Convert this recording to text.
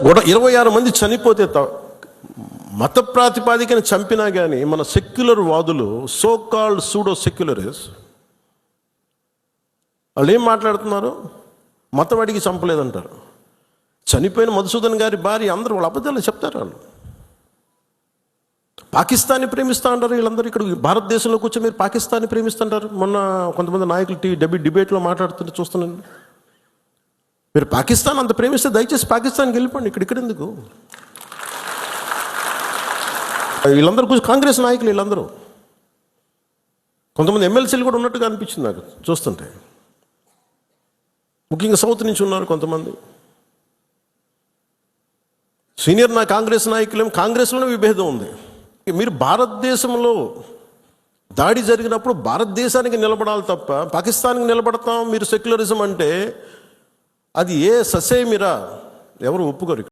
26 మంది చనిపోతే మత ప్రాతిపాదికన చంపినా కానీ మన సెక్యులర్ వాదులు, సో కాల్డ్ సూడో సెక్యులరిస్, వాళ్ళు ఏం మాట్లాడుతున్నారు? మతవాడికి చంపలేదంటారు. చనిపోయిన మధుసూదన్ గారి భార్య, అందరూ వాళ్ళ అబద్ధాలు చెప్తారు. వాళ్ళు పాకిస్తాన్ని ప్రేమిస్తూ అంటారు. వీళ్ళందరూ ఇక్కడ భారతదేశంలో కూర్చొని మీరు పాకిస్తాన్ని ప్రేమిస్తుంటారు. మొన్న కొంతమంది నాయకులు డిబేట్లో మాట్లాడుతుంటే చూస్తున్నాను. మీరు పాకిస్తాన్ అంత ప్రేమిస్తే దయచేసి పాకిస్తాన్కి వెళ్ళిపోండి, ఇక్కడ ఎందుకు? వీళ్ళందరూ కూర్చొని కాంగ్రెస్ నాయకులు, వీళ్ళందరూ కొంతమంది ఎమ్మెల్సీలు కూడా ఉన్నట్టుగా అనిపించింది నాకు చూస్తుంటే. ముఖ్యంగా సౌత్ నుంచి ఉన్నారు కొంతమంది సీనియర్ కాంగ్రెస్ నాయకులేం. కాంగ్రెస్లోనే విభేదం ఉంది. మీరు భారతదేశంలో దాడి జరిగినప్పుడు భారతదేశానికి నిలబడాలి తప్ప పాకిస్తాన్కి నిలబడతాం మీరు సెక్యులరిజం అంటే అది ఏ ససేమిరా ఎవరు ఒప్పుకోరు.